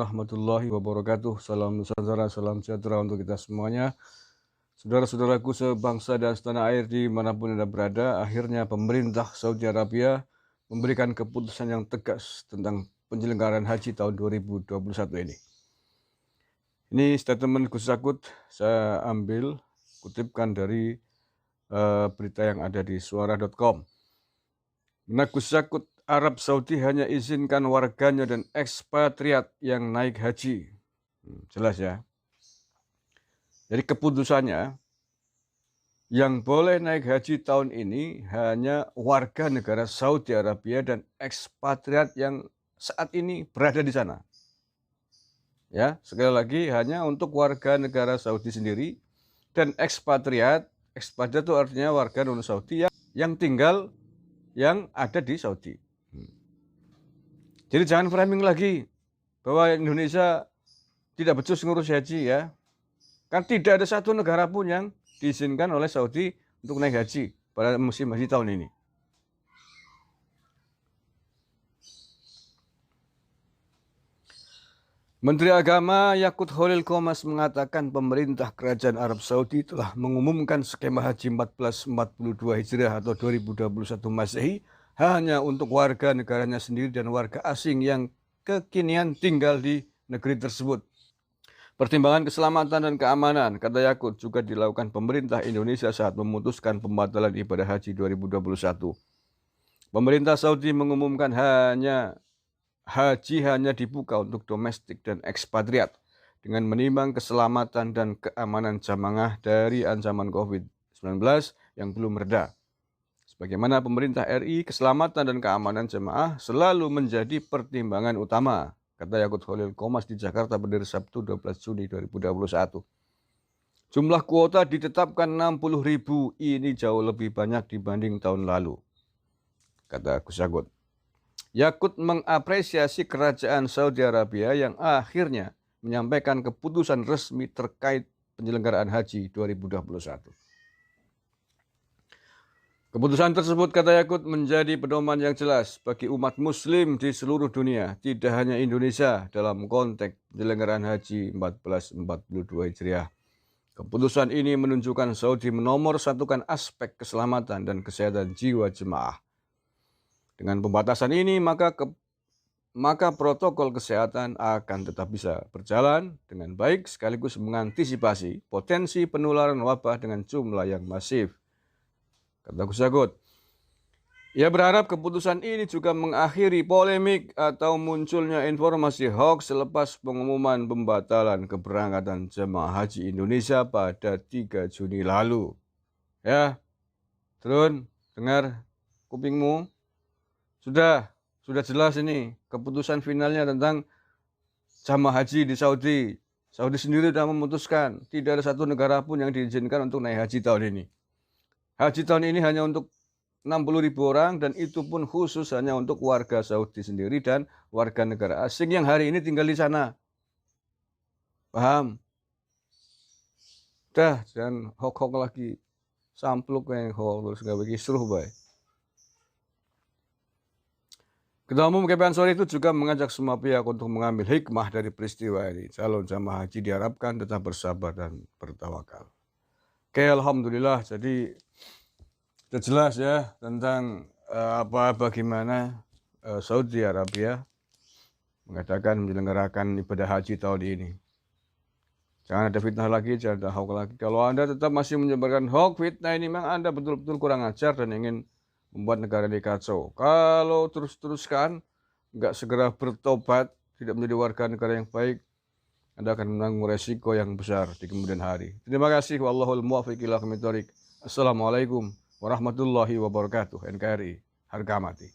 warahmatullahi wabarakatuh. Salam Nusantara, salam sejahtera untuk kita semuanya. Saudara-saudaraku sebangsa dan setanah air dimanapun Anda berada, akhirnya pemerintah Saudi Arabia memberikan keputusan yang tegas tentang penyelenggaraan haji tahun 2021 ini. Ini statement Gus Yakut saya ambil, kutipkan dari berita yang ada di suara.com. Gus Yakut, Arab Saudi hanya izinkan warganya dan ekspatriat yang naik haji. Jelas ya. Jadi keputusannya, yang boleh naik haji tahun ini hanya warga negara Saudi Arabia dan ekspatriat yang saat ini berada di sana. Ya, sekali lagi hanya untuk warga negara Saudi sendiri dan ekspatriat. Ekspatriat itu artinya warga non Saudi yang tinggal yang ada di Saudi. Jadi jangan framing lagi bahwa Indonesia tidak becus ngurus haji ya. Kan tidak ada satu negara pun yang diizinkan oleh Saudi untuk naik haji pada musim haji tahun ini. Menteri Agama Yakut Khalil Qomas mengatakan pemerintah Kerajaan Arab Saudi telah mengumumkan skema haji 1442 Hijriah atau 2021 Masehi hanya untuk warga negaranya sendiri dan warga asing yang kekinian tinggal di negeri tersebut. Pertimbangan keselamatan dan keamanan, kata Yakut, juga dilakukan pemerintah Indonesia saat memutuskan pembatalan ibadah haji 2021. Pemerintah Saudi mengumumkan haji hanya dibuka untuk domestik dan ekspatriat dengan menimbang keselamatan dan keamanan jamaah dari ancaman COVID-19 yang belum reda. Sebagaimana pemerintah RI, keselamatan dan keamanan jamaah selalu menjadi pertimbangan utama, kata Yakut Khalil Qomas di Jakarta pada Sabtu 12 Juni 2021. Jumlah kuota ditetapkan 60.000, ini jauh lebih banyak dibanding tahun lalu, kata Gus Yakut. Yakut mengapresiasi kerajaan Saudi Arabia yang akhirnya menyampaikan keputusan resmi terkait penyelenggaraan haji 2021. Keputusan tersebut, kata Yakut, menjadi pedoman yang jelas bagi umat muslim di seluruh dunia, tidak hanya Indonesia dalam konteks penyelenggaraan haji 1442 Hijriah. Keputusan ini menunjukkan Saudi menomorsatukan aspek keselamatan dan kesehatan jiwa jemaah. Dengan pembatasan ini, maka protokol kesehatan akan tetap bisa berjalan dengan baik sekaligus mengantisipasi potensi penularan wabah dengan jumlah yang masif, kata Gus Yakut. Ia berharap keputusan ini juga mengakhiri polemik atau munculnya informasi hoax selepas pengumuman pembatalan keberangkatan jemaah haji Indonesia pada 3 Juni lalu. Ya, Trun, dengar kupingmu. Sudah jelas ini keputusan finalnya tentang jamaah haji di Saudi. Saudi sendiri sudah memutuskan tidak ada satu negara pun yang diizinkan untuk naik haji tahun ini. Haji tahun ini hanya untuk 60.000 orang dan itu pun khusus hanya untuk warga Saudi sendiri dan warga negara asing yang hari ini tinggal di sana. Paham? Dah, jangan hok-hok lagi. Sampluk yang hok terus gak bagi seluruh baik. Ketua Umum GP Ansori itu juga mengajak semua pihak untuk mengambil hikmah dari peristiwa ini. Calon jamaah haji diharapkan tetap bersabar dan bertawakal. Oke, alhamdulillah. Jadi sudah jelas ya tentang bagaimana Saudi Arabia mengatakan menyelenggarakan ibadah haji tahun ini. Jangan ada fitnah lagi, jangan ada hoax lagi. Kalau Anda tetap masih menyebarkan hoax, fitnah ini memang Anda betul-betul kurang ajar dan ingin membuat negara ini kacau. Kalau terus-teruskan, nggak segera bertobat, tidak menjadi warga negara yang baik, Anda akan menanggung resiko yang besar di kemudian hari. Terima kasih. Wallahul muwaffiq ila aqwamit thoriq. Assalamualaikum warahmatullahi wabarakatuh. NKRI, harga mati.